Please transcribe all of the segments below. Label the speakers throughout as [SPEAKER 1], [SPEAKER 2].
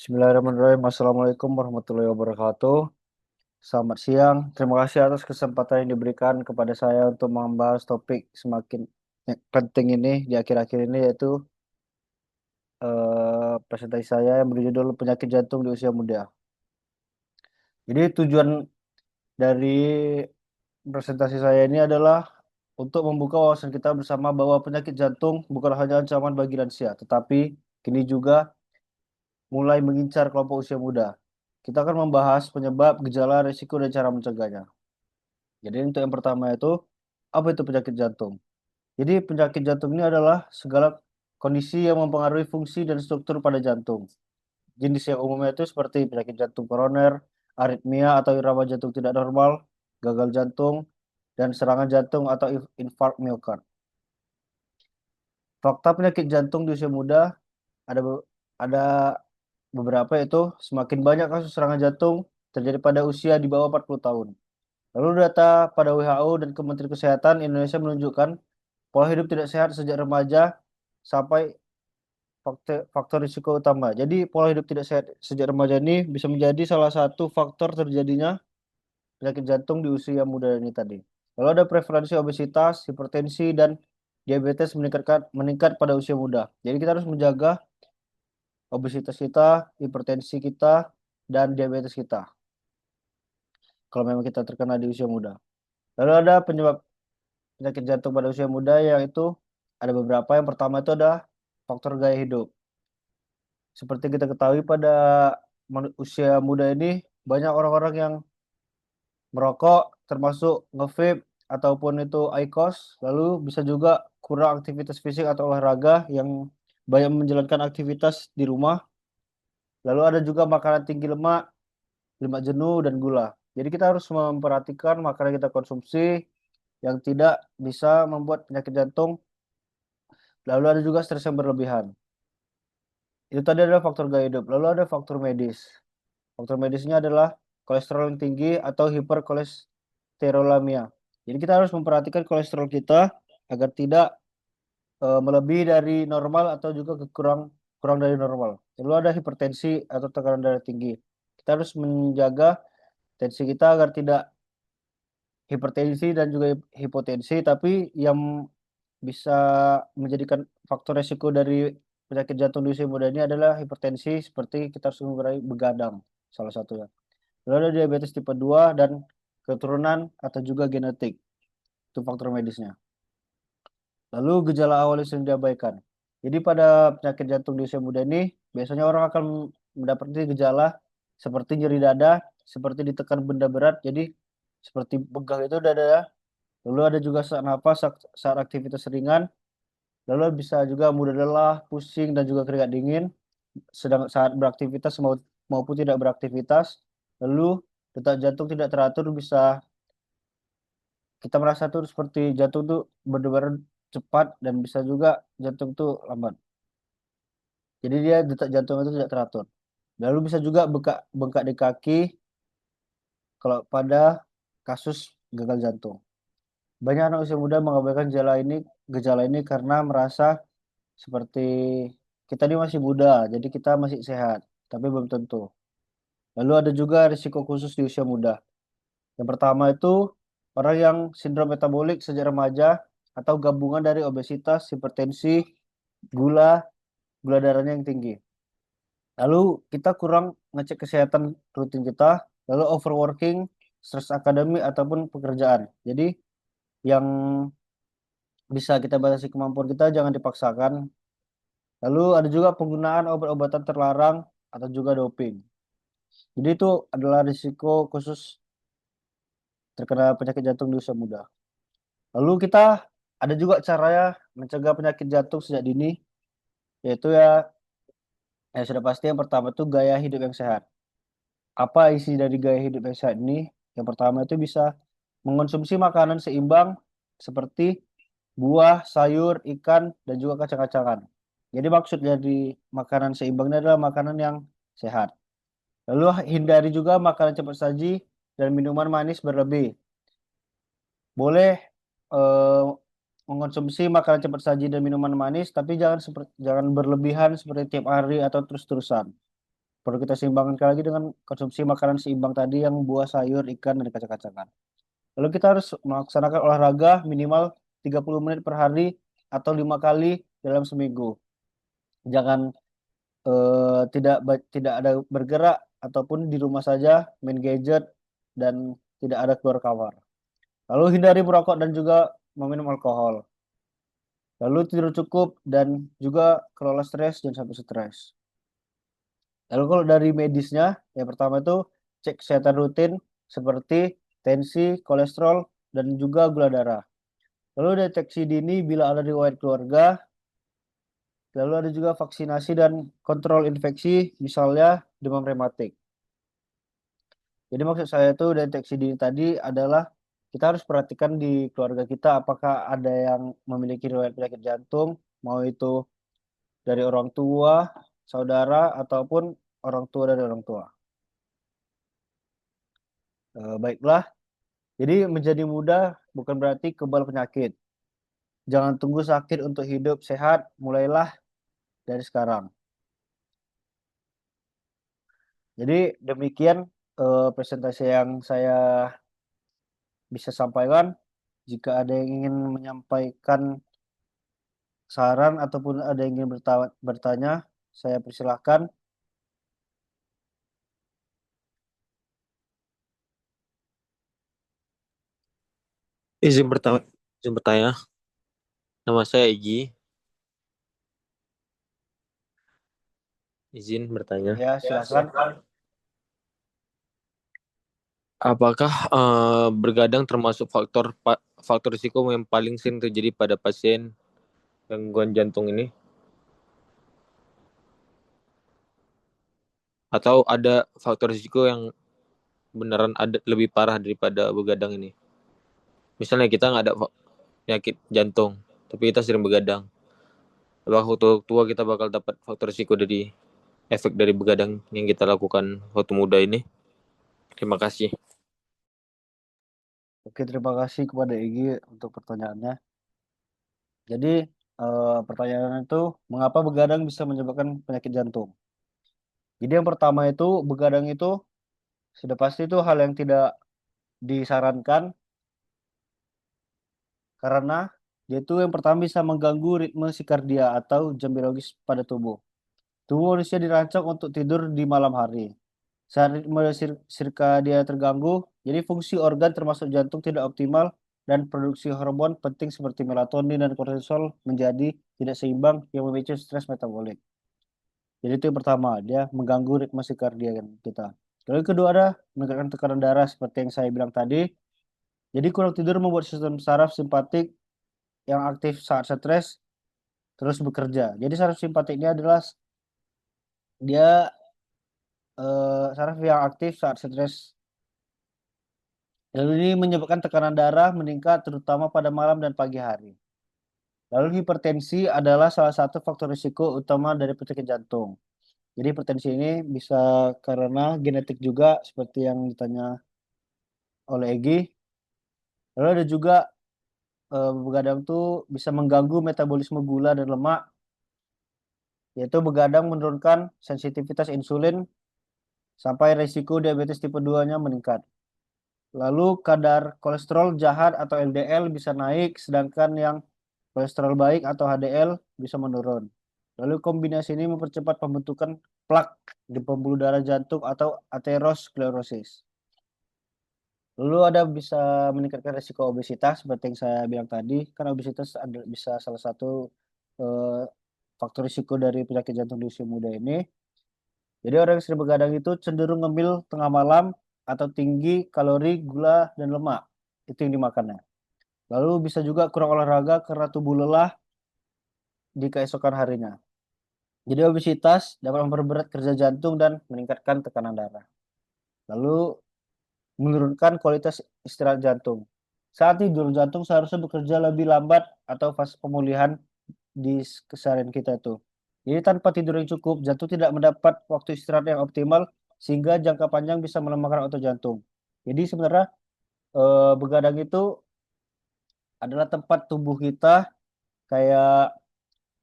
[SPEAKER 1] Bismillahirrahmanirrahim. Assalamualaikum warahmatullahi wabarakatuh. Selamat siang. Terima kasih atas kesempatan yang diberikan kepada saya untuk membahas topik semakin penting ini di akhir-akhir ini, yaitu presentasi saya yang berjudul penyakit jantung di usia muda. Jadi tujuan dari presentasi saya ini adalah untuk membuka wawasan kita bersama bahwa penyakit jantung bukan hanya ancaman bagi lansia, tetapi kini juga mulai mengincar kelompok usia muda. Kita akan membahas penyebab, gejala, risiko, dan cara mencegahnya. Jadi untuk yang pertama itu, apa itu penyakit jantung? Jadi penyakit jantung ini adalah segala kondisi yang mempengaruhi fungsi dan struktur pada jantung. Jenis yang umumnya itu seperti penyakit jantung koroner, aritmia atau irama jantung tidak normal, gagal jantung, dan serangan jantung atau infark miokard. Fakta penyakit jantung di usia muda ada beberapa, yaitu semakin banyak kasus serangan jantung terjadi pada usia di bawah 40 tahun. Lalu data pada WHO dan Kementerian Kesehatan Indonesia menunjukkan pola hidup tidak sehat sejak remaja sampai faktor risiko utama. Jadi pola hidup tidak sehat sejak remaja ini bisa menjadi salah satu faktor terjadinya penyakit jantung di usia muda ini tadi. Lalu ada prevalensi obesitas, hipertensi, dan diabetes meningkat pada usia muda. Jadi kita harus menjaga obesitas kita, hipertensi kita, dan diabetes kita kalau memang kita terkena di usia muda. Lalu ada penyebab penyakit jantung pada usia muda, yaitu ada beberapa. Yang pertama itu ada faktor gaya hidup. Seperti kita ketahui pada usia muda ini banyak orang-orang yang merokok, termasuk nge-vape ataupun itu IQOS, lalu bisa juga kurang aktivitas fisik atau olahraga yang banyak menjalankan aktivitas di rumah. Lalu ada juga makanan tinggi lemak, lemak jenuh, dan gula. Jadi kita harus memperhatikan makanan kita konsumsi yang tidak bisa membuat penyakit jantung. Lalu ada juga stres yang berlebihan. Itu tadi adalah faktor gaya hidup. Lalu ada faktor medis. Faktor medisnya adalah kolesterol yang tinggi atau hiperkolesterolemia. Jadi kita harus memperhatikan kolesterol kita agar tidak melebihi dari normal atau juga kurang dari normal. Lalu ada hipertensi atau tekanan darah tinggi. Kita harus menjaga tensi kita agar tidak hipertensi dan juga hipotensi, tapi yang bisa menjadikan faktor resiko dari penyakit jantung di usia muda ini adalah hipertensi, seperti kita harus mengurangi begadang, salah satunya. Lalu ada diabetes tipe 2 dan keturunan atau juga genetik, itu faktor medisnya. Lalu gejala awal yang sering diabaikan. Jadi pada penyakit jantung di usia muda ini, biasanya orang akan mendapati gejala seperti nyeri dada, seperti ditekan benda berat, jadi seperti pegang itu dada. Lalu ada juga sesak napas saat aktivitas ringan. Lalu bisa juga mudah lelah, pusing, dan juga keringat dingin sedang saat beraktivitas maupun tidak beraktivitas. Lalu detak jantung tidak teratur, bisa kita merasa tuh seperti jantung tuh berdebar cepat dan bisa juga jantung tuh lambat. Jadi dia detak jantung itu tidak teratur. Lalu bisa juga bengkak di kaki kalau pada kasus gagal jantung. Banyak anak usia muda mengabaikan gejala ini karena merasa seperti kita ini masih muda, jadi kita masih sehat, tapi belum tentu. Lalu ada juga risiko khusus di usia muda. Yang pertama itu orang yang sindrom metabolik sejak remaja atau gabungan dari obesitas, hipertensi, gula, gula darahnya yang tinggi. Lalu kita kurang ngecek kesehatan rutin kita, lalu overworking, stres akademik ataupun pekerjaan. Jadi yang bisa kita batasi kemampuan kita jangan dipaksakan. Lalu ada juga penggunaan obat-obatan terlarang atau juga doping. Jadi itu adalah risiko khusus terkena penyakit jantung di usia muda. Lalu kita ada juga cara mencegah penyakit jantung sejak dini, yaitu ya sudah pasti yang pertama itu gaya hidup yang sehat. Apa isi dari gaya hidup yang sehat ini? Yang pertama itu bisa mengonsumsi makanan seimbang seperti buah, sayur, ikan, dan juga kacang-kacangan. Jadi maksud dari makanan seimbang ini adalah makanan yang sehat. Lalu hindari juga makanan cepat saji dan minuman manis berlebih. Boleh mengonsumsi makanan cepat saji dan minuman manis, tapi jangan berlebihan seperti tiap hari atau terus-terusan. Perlu kita seimbangkan lagi dengan konsumsi makanan seimbang tadi yang buah, sayur, ikan, dan kacang-kacangan. Lalu kita harus melaksanakan olahraga minimal 30 menit per hari atau 5 kali dalam seminggu. Jangan tidak ada bergerak ataupun di rumah saja main gadget dan tidak ada keluar kamar. Lalu hindari merokok dan juga meminum alkohol. Lalu tidur cukup dan juga kelola stres dan sampai stres. Lalu kalau dari medisnya, yang pertama itu cek kesehatan rutin seperti tensi, kolesterol, dan juga gula darah. Lalu deteksi dini bila ada riwayat keluarga. Lalu ada juga vaksinasi dan kontrol infeksi, misalnya demam rematik. Jadi maksud saya itu deteksi dini tadi adalah kita harus perhatikan di keluarga kita apakah ada yang memiliki riwayat penyakit jantung, mau itu dari orang tua, saudara, ataupun orang tua dari orang tua. Baiklah, jadi menjadi muda bukan berarti kebal penyakit. Jangan tunggu sakit untuk hidup sehat, mulailah dari sekarang. Jadi demikian presentasi yang saya bisa sampaikan. Jika ada yang ingin menyampaikan saran ataupun ada yang ingin bertanya, saya persilahkan.
[SPEAKER 2] Izin bertanya, izin bertanya. Nama saya Egi. Izin bertanya.
[SPEAKER 1] Ya, silakan.
[SPEAKER 2] Apakah bergadang termasuk faktor risiko yang paling sering terjadi pada pasien gangguan jantung ini? Atau ada faktor risiko yang beneran ada lebih parah daripada begadang ini? Misalnya kita nggak ada penyakit jantung, tapi kita sering begadang. Apakah waktu tua kita bakal dapat faktor risiko dari efek dari begadang yang kita lakukan waktu muda ini? Terima kasih.
[SPEAKER 1] Oke, terima kasih kepada Egi untuk pertanyaannya. Jadi pertanyaan itu mengapa begadang bisa menyebabkan penyakit jantung? Jadi yang pertama itu begadang itu sudah pasti itu hal yang tidak disarankan karena dia itu yang pertama bisa mengganggu ritme sikardia atau jam biologis pada tubuh. Tubuh manusia dirancang untuk tidur di malam hari. Saat ritme sirkadia terganggu, jadi fungsi organ termasuk jantung tidak optimal dan produksi hormon penting seperti melatonin dan kortisol menjadi tidak seimbang yang memicu stres metabolik. Jadi itu yang pertama, dia mengganggu ritme sikardia kita. Lalu yang kedua ada meningkatkan tekanan darah seperti yang saya bilang tadi. Jadi kurang tidur membuat sistem saraf simpatik yang aktif saat stres terus bekerja. Jadi saraf simpatik ini adalah dia saraf yang aktif saat stres. Lalu ini menyebabkan tekanan darah meningkat terutama pada malam dan pagi hari. Lalu hipertensi adalah salah satu faktor risiko utama dari penyakit jantung. Jadi hipertensi ini bisa karena genetik juga seperti yang ditanya oleh Egi. Lalu ada juga begadang tuh bisa mengganggu metabolisme gula dan lemak, yaitu begadang menurunkan sensitivitas insulin sampai risiko diabetes tipe 2-nya meningkat. Lalu kadar kolesterol jahat atau LDL bisa naik, sedangkan yang kolesterol baik atau HDL bisa menurun. Lalu kombinasi ini mempercepat pembentukan plak di pembuluh darah jantung atau aterosklerosis. Lalu ada bisa meningkatkan risiko obesitas seperti yang saya bilang tadi, karena obesitas bisa salah satu eh, faktor risiko dari penyakit jantung di usia muda ini. Jadi orang yang sering begadang itu cenderung ngemil tengah malam atau tinggi kalori, gula, dan lemak. Itu yang dimakannya. Lalu bisa juga kurang olahraga karena tubuh lelah di keesokan harinya. Jadi obesitas dapat memperberat kerja jantung dan meningkatkan tekanan darah. Lalu menurunkan kualitas istirahat jantung. Saat tidur, jantung seharusnya bekerja lebih lambat atau fase pemulihan di keseharian kita itu. Jadi tanpa tidur yang cukup, jantung tidak mendapat waktu istirahat yang optimal sehingga jangka panjang bisa melemahkan otot jantung. Jadi sebenarnya begadang itu adalah tempat tubuh kita kayak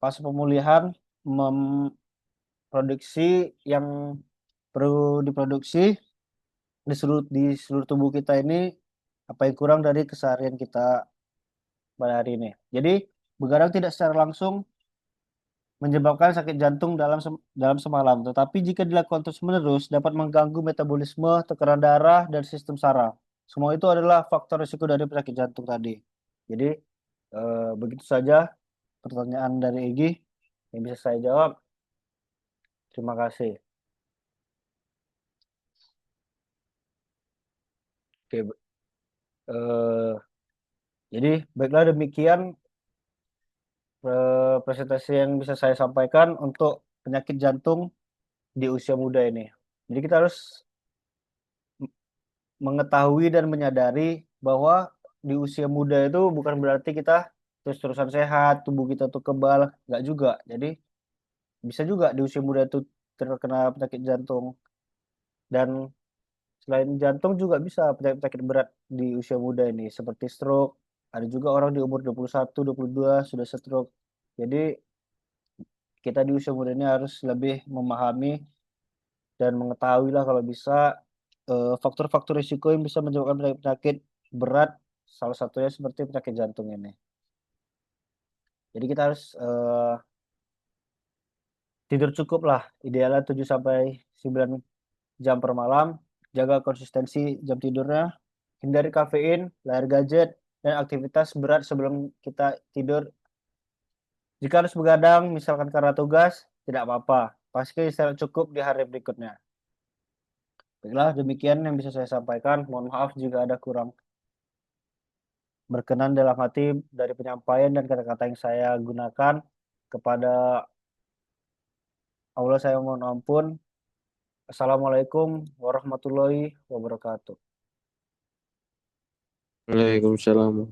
[SPEAKER 1] fase pemulihan memproduksi yang perlu diproduksi di seluruh tubuh kita ini apa yang kurang dari keseharian kita pada hari ini. Jadi begadang tidak secara langsung menyebabkan sakit jantung dalam semalam, tetapi jika dilakukan terus-menerus dapat mengganggu metabolisme, tekanan darah, dan sistem saraf. Semua itu adalah faktor risiko dari penyakit jantung tadi. Jadi begitu saja pertanyaan dari Egi yang bisa saya jawab. Terima kasih. Oke, eh, jadi baiklah demikian presentasi yang bisa saya sampaikan untuk penyakit jantung di usia muda ini. Jadi kita harus mengetahui dan menyadari bahwa di usia muda itu bukan berarti kita terus-terusan sehat, tubuh kita tuh kebal, nggak juga. Jadi bisa juga di usia muda itu terkena penyakit jantung. Dan selain jantung juga bisa penyakit-penyakit berat di usia muda ini seperti stroke. Ada juga orang di umur 21, 22 sudah stroke. Jadi kita di usia muda ini harus lebih memahami dan mengetahui lah kalau bisa faktor-faktor risiko yang bisa menyebabkan penyakit berat, salah satunya seperti penyakit jantung ini. Jadi kita harus tidur cukup lah, idealnya 7 sampai 9 jam per malam, jaga konsistensi jam tidurnya, hindari kafein, layar gadget, dan aktivitas berat sebelum kita tidur. Jika harus begadang, misalkan karena tugas, tidak apa-apa. Pasti istirahat cukup di hari berikutnya. Baiklah, demikian yang bisa saya sampaikan. Mohon maaf jika ada kurang berkenan dalam hati dari penyampaian dan kata-kata yang saya gunakan. Kepada Allah saya mohon ampun. Assalamualaikum warahmatullahi wabarakatuh.
[SPEAKER 2] Waalaikumsalam.